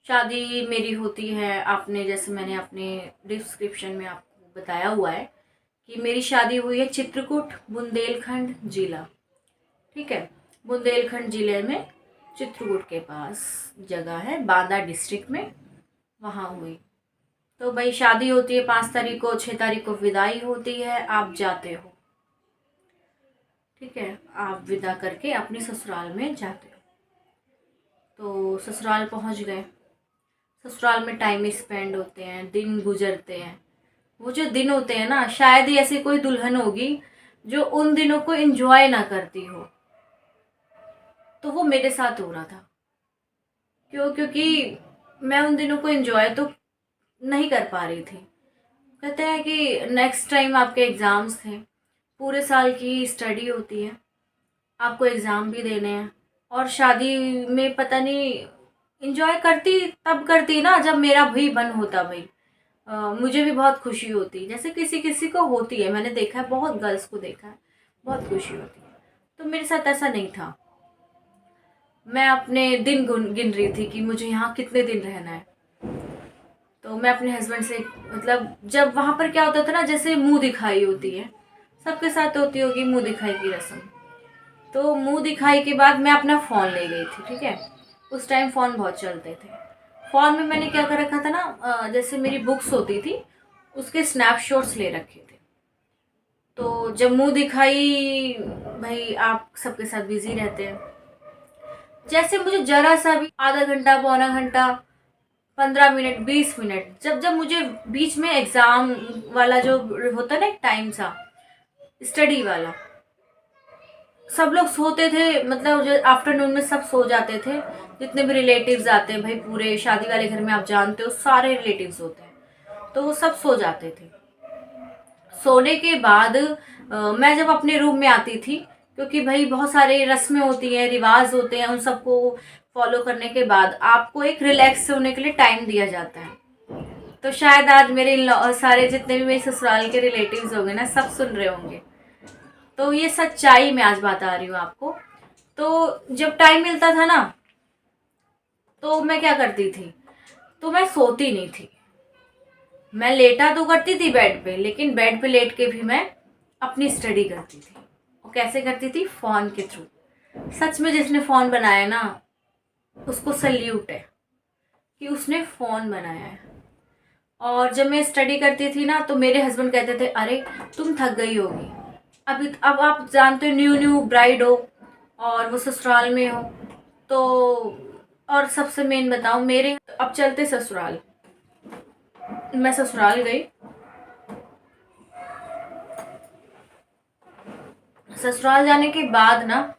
शादी मेरी होती है, आपने जैसे मैंने अपने डिस्क्रिप्शन में आपको बताया हुआ है कि मेरी शादी हुई है चित्रकूट बुंदेलखंड जिला। ठीक है, बुंदेलखंड जिले में चित्रकूट के पास जगह है, बांदा डिस्ट्रिक्ट में, वहाँ हुई। तो भाई शादी होती है 5 तारीख को, 6 तारीख को विदाई होती है, आप जाते हो। ठीक है, आप विदा करके अपने ससुराल में जाते हो। तो ससुराल पहुंच गए। ससुराल में टाइम स्पेंड होते हैं, दिन गुजरते हैं। वो जो दिन होते हैं ना, शायद ही ऐसी कोई दुल्हन होगी जो उन दिनों को एंजॉय ना करती हो। तो वो मेरे साथ हो रहा था। क्योंकि मैं उन दिनों को एंजॉय तो नहीं कर पा रही थी। कहते हैं कि नेक्स्ट टाइम आपके एग्ज़ाम्स थे, पूरे साल की स्टडी होती है, आपको एग्ज़ाम भी देने हैं। और शादी में पता नहीं इंजॉय करती तब करती ना जब मेरा भी मन होता भाई। मुझे भी बहुत खुशी होती, जैसे किसी किसी को होती है, मैंने देखा है, बहुत गर्ल्स को देखा है, बहुत खुशी होती है। तो मेरे साथ ऐसा नहीं था। मैं अपने दिन गिन रही थी कि मुझे यहाँ कितने दिन रहना है। तो मैं अपने हस्बैंड से, मतलब जब वहाँ पर क्या होता था ना, जैसे मुंह दिखाई होती है, सबके साथ होती होगी मुंह दिखाई की रस्म। तो मुंह दिखाई के बाद मैं अपना फ़ोन ले गई थी। ठीक है, उस टाइम फ़ोन बहुत चलते थे। फ़ोन में मैंने क्या कर रखा था ना, जैसे मेरी बुक्स होती थी, उसके स्नैपशॉट्स ले रखे थे। तो जब मुंह दिखाई, भाई आप सबके साथ बिजी रहते हैं। जैसे मुझे जरा सा भी आधा घंटा, पौना घंटा, 15 मिनट, 20 मिनट, जब जब मुझे बीच में एग्जाम वाला जो होता है ना, एक टाइम सा स्टडी वाला, सब लोग सोते थे, मतलब जो आफ्टरनून में सब सो जाते थे। जितने भी रिलेटिव्स आते हैं भाई, पूरे शादी वाले घर में आप जानते हो सारे रिलेटिव्स होते हैं, तो वो सब सो जाते थे। सोने के बाद मैं जब अपने रूम में आती थी, क्योंकि भाई बहुत सारे रस्में होती हैं, रिवाज होते हैं, उन सबको फॉलो करने के बाद आपको एक रिलैक्स होने के लिए टाइम दिया जाता है। तो शायद आज मेरे सारे जितने भी मेरे ससुराल के रिलेटिव्स होंगे ना, सब सुन रहे होंगे। तो ये सच्चाई मैं आज बता रही हूँ आपको। तो जब टाइम मिलता था ना, तो मैं क्या करती थी, तो मैं सोती नहीं थी। मैं लेटा तो करती थी बेड पे, लेकिन बेड पे लेट के भी मैं अपनी स्टडी करती थी। और कैसे करती थी? फोन के थ्रू। सच में जिसने फोन बनाया ना, उसको सल्यूट है कि उसने फोन बनाया है। और जब मैं स्टडी करती थी ना, तो मेरे हस्बैंड कहते थे, अरे तुम थक गई होगी, अभी अब आप जानते हो न्यू न्यू ब्राइड हो और वो ससुराल में हो। तो और सबसे मेन बताऊं, मेरे अब चलते ससुराल। मैं ससुराल गई। ससुराल जाने के बाद ना,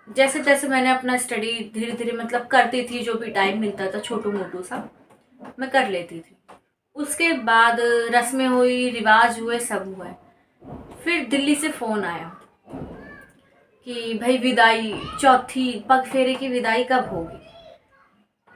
जैसे जैसे मैंने अपना स्टडी धीरे धीरे मतलब करती थी, जो भी टाइम मिलता था छोटू मोटू सा मैं कर लेती थी। उसके बाद रस्में हुई, रिवाज हुए, सब हुए। फिर दिल्ली से फोन आया कि भाई विदाई, चौथी पग फेरे की विदाई कब होगी।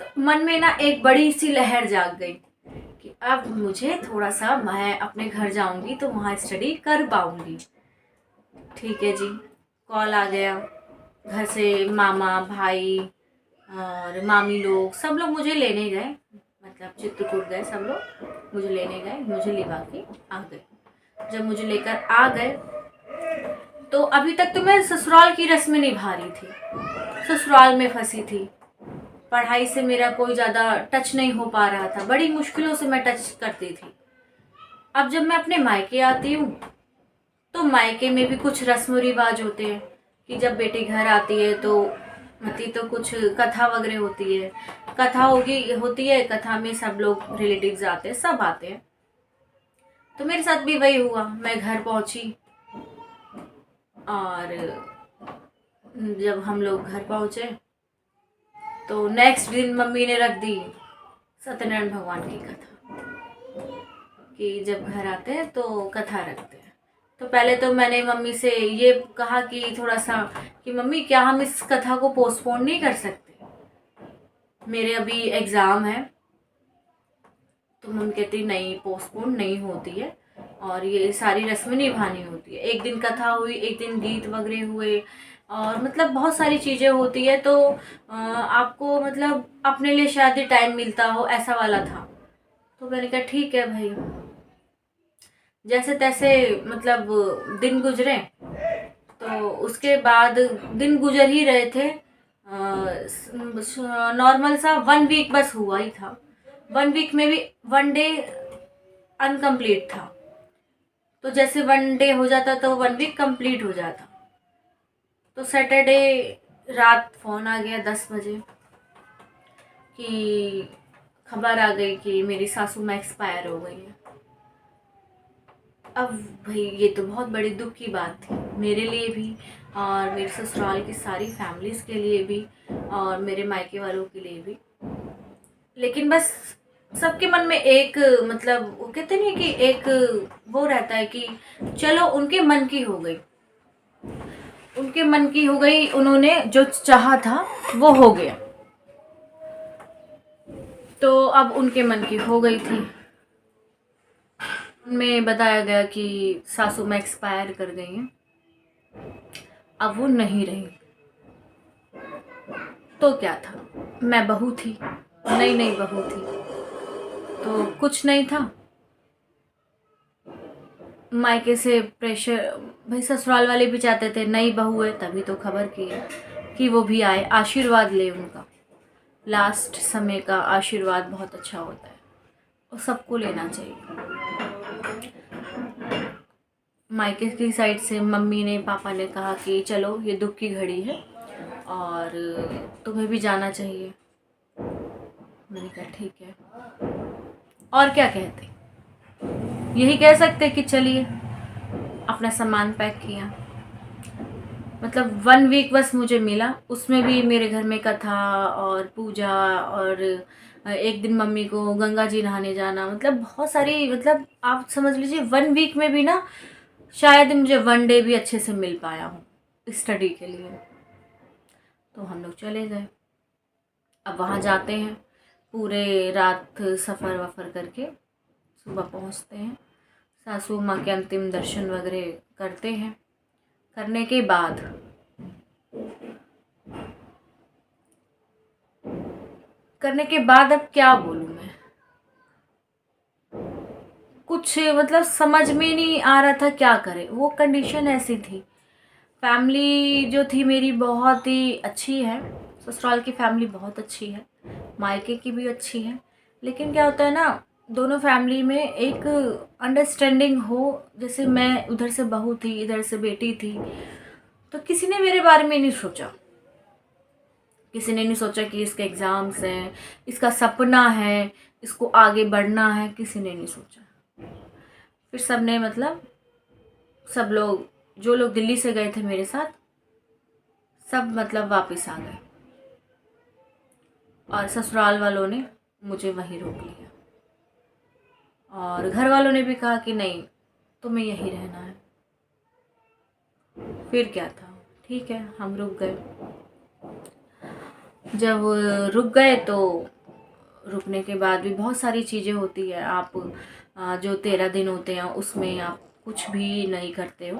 तो मन में ना एक बड़ी सी लहर जाग गई कि अब मुझे थोड़ा सा, मैं अपने घर जाऊंगी तो वहाँ स्टडी कर पाऊंगी। ठीक है जी, कॉल आ गया घर से। मामा, भाई और मामी लोग, सब लोग मुझे लेने गए, मतलब चित्रकूट गए सब लोग, मुझे लेने गए, मुझे लिवा के आ गए। जब मुझे लेकर आ गए, तो अभी तक तो मैं ससुराल की रस्में निभा रही थी, ससुराल में फंसी थी। पढ़ाई से मेरा कोई ज़्यादा टच नहीं हो पा रहा था, बड़ी मुश्किलों से मैं टच करती थी। अब जब मैं अपने मायके आती हूँ, तो मायके में भी कुछ रस्म रिवाज होते हैं कि जब बेटी घर आती है तो कुछ कथा वगैरह होती है। कथा होती है, कथा में सब लोग रिलेटिव्स आते हैं, सब आते हैं। तो मेरे साथ भी वही हुआ। मैं घर पहुंची और जब हम लोग घर पहुंचे, तो नेक्स्ट दिन मम्मी ने रख दी सत्यनारायण भगवान की कथा, कि जब घर आते हैं तो कथा रखते हैं। तो पहले तो मैंने मम्मी से ये कहा कि थोड़ा सा, कि मम्मी क्या हम इस कथा को पोस्टपोन नहीं कर सकते, मेरे अभी एग्ज़ाम है। तो मम्मी कहती नहीं, पोस्टपोन नहीं होती है, और ये सारी रस्में निभानी होती है। एक दिन कथा हुई, एक दिन गीत वगैरह हुए, और मतलब बहुत सारी चीज़ें होती है, तो आपको मतलब अपने लिए शायद ही टाइम मिलता हो, ऐसा वाला था। तो मैंने कहा ठीक है भाई, जैसे तैसे मतलब दिन गुजरे। तो उसके बाद दिन गुजर ही रहे थे, नॉर्मल सा 1 वीक बस हुआ ही था। 1 वीक में भी 1 डे अनकम्प्लीट था। तो जैसे 1 डे हो जाता तो 1 वीक कंप्लीट हो जाता। तो सैटरडे रात फ़ोन आ गया 10 बजे कि खबर आ गई कि मेरी सासू माँ एक्सपायर हो गई है। अब भाई ये तो बहुत बड़ी दुख की बात थी मेरे लिए भी, और मेरे ससुराल की सारी फैमिलीज़ के लिए भी, और मेरे मायके वालों के लिए भी। लेकिन बस सबके मन में एक मतलब वो कहते नहीं कि एक वो रहता है कि चलो उनके मन की हो गई, उनके मन की हो गई, उन्होंने जो चाहा था वो हो गया। तो अब उनके मन की हो गई थी। उनमें बताया गया कि सासू माँ एक्सपायर कर गई हैं, अब वो नहीं रही। तो क्या था, मैं बहू थी, नई नई बहू थी, तो कुछ नहीं था। मायके से प्रेशर, भाई ससुराल वाले भी चाहते थे नई बहू है तभी तो खबर की है कि वो भी आए, आशीर्वाद ले उनका। लास्ट समय का आशीर्वाद बहुत अच्छा होता है और सबको लेना चाहिए। मायके की साइड से मम्मी ने पापा ने कहा कि चलो ये दुख की घड़ी है और तुम्हें भी जाना चाहिए। मैंने कहा ठीक है, और क्या कहते, यही कह सकते कि चलिए। अपना सामान पैक किया, मतलब 1 वीक बस मुझे मिला, उसमें भी मेरे घर में कथा और पूजा, और एक दिन मम्मी को गंगा जी नहाने जाना, मतलब बहुत सारी, मतलब आप समझ लीजिए 1 वीक में भी ना शायद मुझे 1 डे भी अच्छे से मिल पाया हूँ स्टडी के लिए। तो हम लोग चले गए। अब वहाँ जाते हैं, पूरे रात सफ़र वफ़र करके सुबह पहुँचते हैं। सासू माँ के अंतिम दर्शन वगैरह करते हैं। करने के बाद अब क्या बोलूँ मैं, कुछ मतलब समझ में नहीं आ रहा था क्या करें। वो कंडीशन ऐसी थी। फैमिली जो थी मेरी बहुत ही अच्छी है, ससुराल की फैमिली बहुत अच्छी है, मायके की भी अच्छी है। लेकिन क्या होता है ना, दोनों फैमिली में एक अंडरस्टैंडिंग हो। जैसे मैं उधर से बहू थी, इधर से बेटी थी, तो किसी ने मेरे बारे में नहीं सोचा। किसी ने नहीं सोचा कि इसके एग्ज़ाम्स हैं, इसका सपना है, इसको आगे बढ़ना है, किसी ने नहीं सोचा। फिर सब ने मतलब सब लोग, जो लोग दिल्ली से गए थे मेरे साथ, सब मतलब वापस आ गए, और ससुराल वालों ने मुझे वहीं रोक लिया, और घर वालों ने भी कहा कि नहीं तुम्हें यहीं रहना है। फिर क्या था, ठीक है हम रुक गए। जब रुक गए तो रुकने के बाद भी बहुत सारी चीज़ें होती है। आप जो 13 दिन होते हैं उसमें आप कुछ भी नहीं करते हो,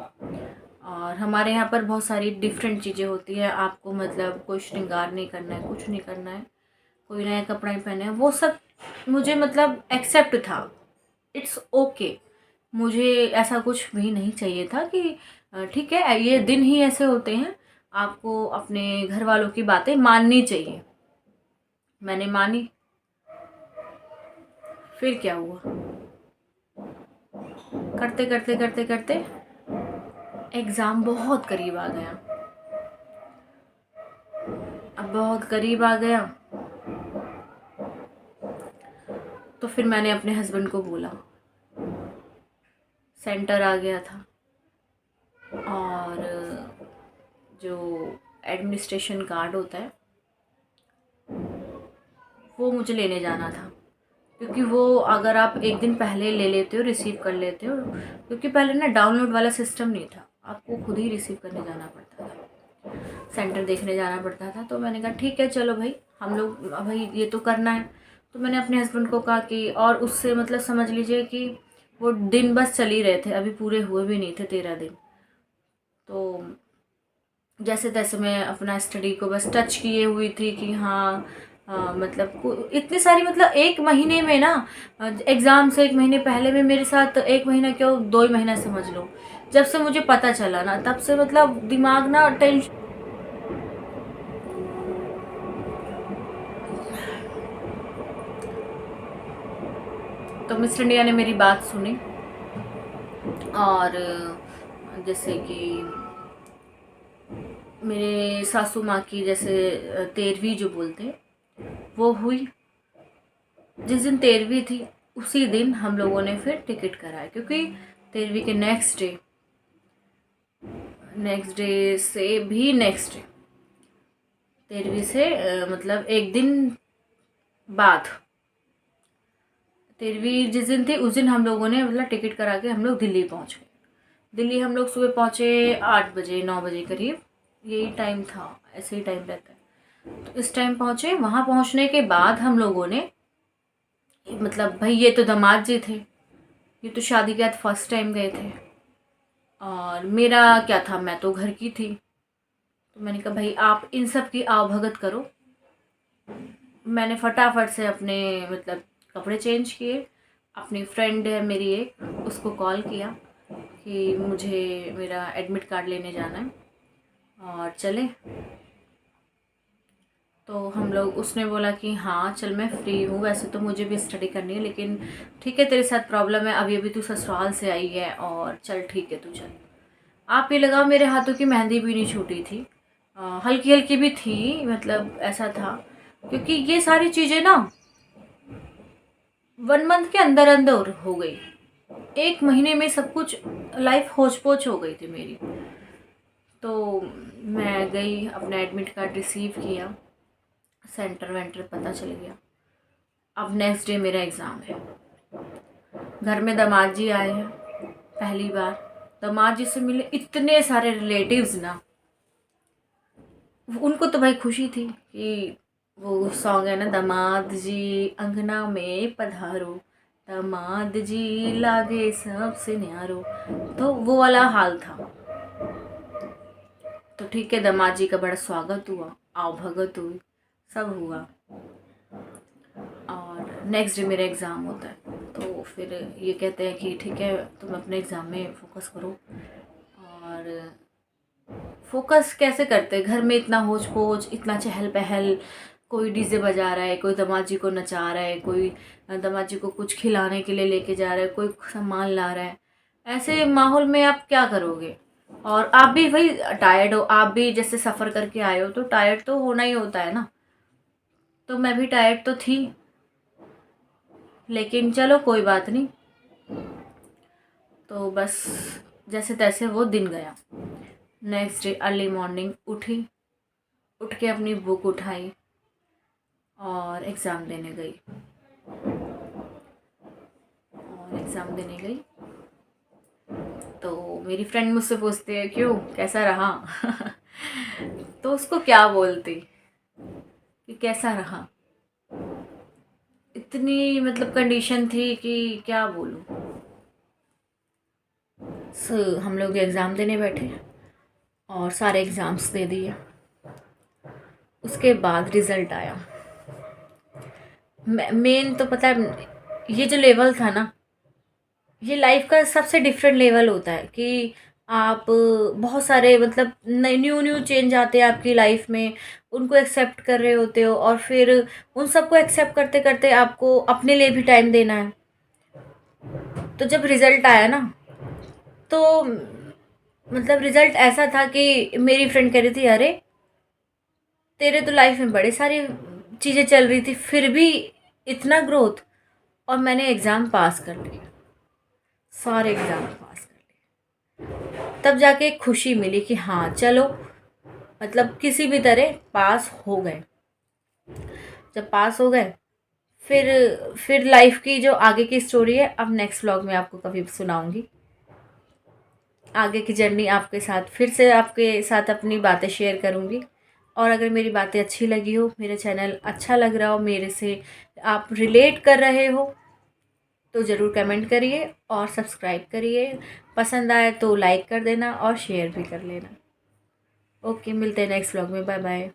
और हमारे यहाँ पर बहुत सारी डिफरेंट चीज़ें होती है। आपको मतलब कोई श्रृंगार नहीं करना है, कुछ नहीं करना है, कोई नया कपड़ा नहीं पहने है, वो सब मुझे मतलब एक्सेप्ट था, इट्स ओके। मुझे ऐसा कुछ भी नहीं चाहिए था कि ठीक है ये दिन ही ऐसे होते हैं, आपको अपने घर वालों की बातें माननी चाहिए। मैंने मानी। फिर क्या हुआ, करते करते करते करते एग्ज़ाम बहुत करीब आ गया। अब बहुत करीब आ गया तो फिर मैंने अपने हस्बैंड को बोला, सेंटर आ गया था और जो एडमिनिस्ट्रेशन कार्ड होता है वो मुझे लेने जाना था। क्योंकि वो अगर आप एक दिन पहले ले लेते हो, रिसीव कर लेते हो, क्योंकि पहले ना डाउनलोड वाला सिस्टम नहीं था, आपको खुद ही रिसीव करने जाना पड़ता था, सेंटर देखने जाना पड़ता था। तो मैंने कहा ठीक है चलो भाई, हम लोग भाई ये तो करना है। तो मैंने अपने हस्बैंड को कहा कि, और उससे मतलब समझ लीजिए कि वो दिन बस चल ही रहे थे, अभी पूरे हुए भी नहीं थे 13 दिन। तो जैसे तैसे मैं अपना स्टडी को बस टच किए हुई थी कि हाँ मतलब इतनी सारी, मतलब एक महीने में ना, एग्ज़ाम से एक महीने पहले में मेरे साथ, एक महीना क्यों 2 ही महीना समझ लो, जब से मुझे पता चला ना तब से मतलब दिमाग ना टेंशन। तो मिस्टर इंडिया ने मेरी बात सुनी और जैसे कि मेरे सासू माँ की जैसे 13वीं जो बोलते हैं वो हुई। जिस दिन 13वीं थी उसी दिन हम लोगों ने फिर टिकट कराया, क्योंकि 13वीं के नेक्स्ट डे से भी नेक्स्ट डे, 13वीं से मतलब एक दिन बाद, 13वीं जिस दिन थी उस दिन हम लोगों ने मतलब टिकट करा के हम लोग दिल्ली पहुंच गए। दिल्ली हम लोग सुबह पहुंचे 8 बजे 9 बजे करीब, यही टाइम था, ऐसे ही टाइम रहता है। तो इस टाइम पहुंचे, वहां पहुंचने के बाद हम लोगों ने, मतलब भाई ये तो दामाद जी थे, ये तो शादी के बाद फर्स्ट टाइम गए थे, और मेरा क्या था, मैं तो घर की थी। तो मैंने कहा भाई आप इन सब की आवभगत करो। मैंने फटाफट से अपने मतलब कपड़े चेंज किए, अपनी फ्रेंड है मेरी एक, उसको कॉल किया कि मुझे मेरा एडमिट कार्ड लेने जाना है और चले। तो हम लोग, उसने बोला कि हाँ चल मैं फ्री हूँ, वैसे तो मुझे भी स्टडी करनी है, लेकिन ठीक है तेरे साथ प्रॉब्लम है, अभी अभी तू ससुराल से आई है, और चल ठीक है तू चल। आप ये लगाओ मेरे हाथों की मेहंदी भी नहीं छूटी थी, हल्की हल्की भी थी, मतलब ऐसा था, क्योंकि ये सारी चीज़ें ना 1 मंथ के अंदर अंदर हो गई, एक महीने में सब कुछ, लाइफ होच पोच हो गई थी मेरी। तो मैं गई, अपना एडमिट कार्ड रिसीव किया, सेंटर वेंटर पता चल गया। अब नेक्स्ट डे मेरा एग्ज़ाम है। घर में दामाद जी आए हैं पहली बार, दामाद जी से मिले इतने सारे रिलेटिव्स ना, उनको तो भाई खुशी थी कि वो सॉन्ग है ना, दामाद जी अंगना में पधारो, दामाद जी लागे सबसे न्यारो, तो वो वाला हाल था। तो ठीक है, दामाद जी का बड़ा स्वागत हुआ, आवभगत हुई, सब हुआ। और नेक्स्ट डे मेरा एग्ज़ाम होता है, तो फिर ये कहते हैं कि ठीक है तुम अपने एग्ज़ाम में फ़ोकस करो। और फोकस कैसे करते, घर में इतना होच पोच, इतना चहल पहल, कोई डीजे बजा रहा है, कोई दामाद जी को नचा रहा है, कोई दामाद जी को कुछ खिलाने के लिए लेके जा रहा है, कोई सामान ला रहा है, ऐसे माहौल में आप क्या करोगे। और आप भी भाई टायर्ड हो, आप भी जैसे सफ़र करके आए हो तो टायर्ड तो होना ही होता है ना। तो मैं भी टायर्ड तो थी, लेकिन चलो कोई बात नहीं। तो बस जैसे तैसे वो दिन गया। नेक्स्ट डे अर्ली मॉर्निंग उठी, उठ के अपनी बुक उठाई और एग्ज़ाम देने गई। तो मेरी फ्रेंड मुझसे पूछती है क्यों, कैसा रहा तो उसको क्या बोलती कि कैसा रहा, इतनी मतलब कंडीशन थी कि क्या बोलूँ। हम लोग एग्ज़ाम देने बैठे और सारे एग्ज़ाम्स दे दिए। उसके बाद रिज़ल्ट आया। मेन तो पता है, ये जो लेवल था ना, ये लाइफ का सबसे डिफरेंट लेवल होता है कि आप बहुत सारे मतलब न्यू न्यू चेंज आते हैं आपकी लाइफ में, उनको एक्सेप्ट कर रहे होते हो, और फिर उन सबको एक्सेप्ट करते करते आपको अपने लिए भी टाइम देना है। तो जब रिज़ल्ट आया ना, तो मतलब रिज़ल्ट ऐसा था कि मेरी फ्रेंड कह रही थी अरे तेरे तो लाइफ में बड़ी सारी चीज़ें चल रही थी, फिर भी इतना ग्रोथ। और मैंने एग्ज़ाम पास कर लिया, सारे एग्ज़ाम पास कर लिए। तब जाके एक खुशी मिली कि हाँ चलो, मतलब किसी भी तरह पास हो गए। जब पास हो गए, फिर लाइफ की जो आगे की स्टोरी है, अब नेक्स्ट व्लॉग में आपको कभी सुनाऊंगी। आगे की जर्नी आपके साथ, फिर से आपके साथ अपनी बातें शेयर करूंगी। और अगर मेरी बातें अच्छी लगी हो, मेरे चैनल अच्छा लग रहा हो, मेरे से आप रिलेट कर रहे हो, तो ज़रूर कमेंट करिए और सब्सक्राइब करिए। पसंद आए तो लाइक कर देना और शेयर भी कर लेना। ओके, मिलते हैं नेक्स्ट व्लॉग में, बाय बाय।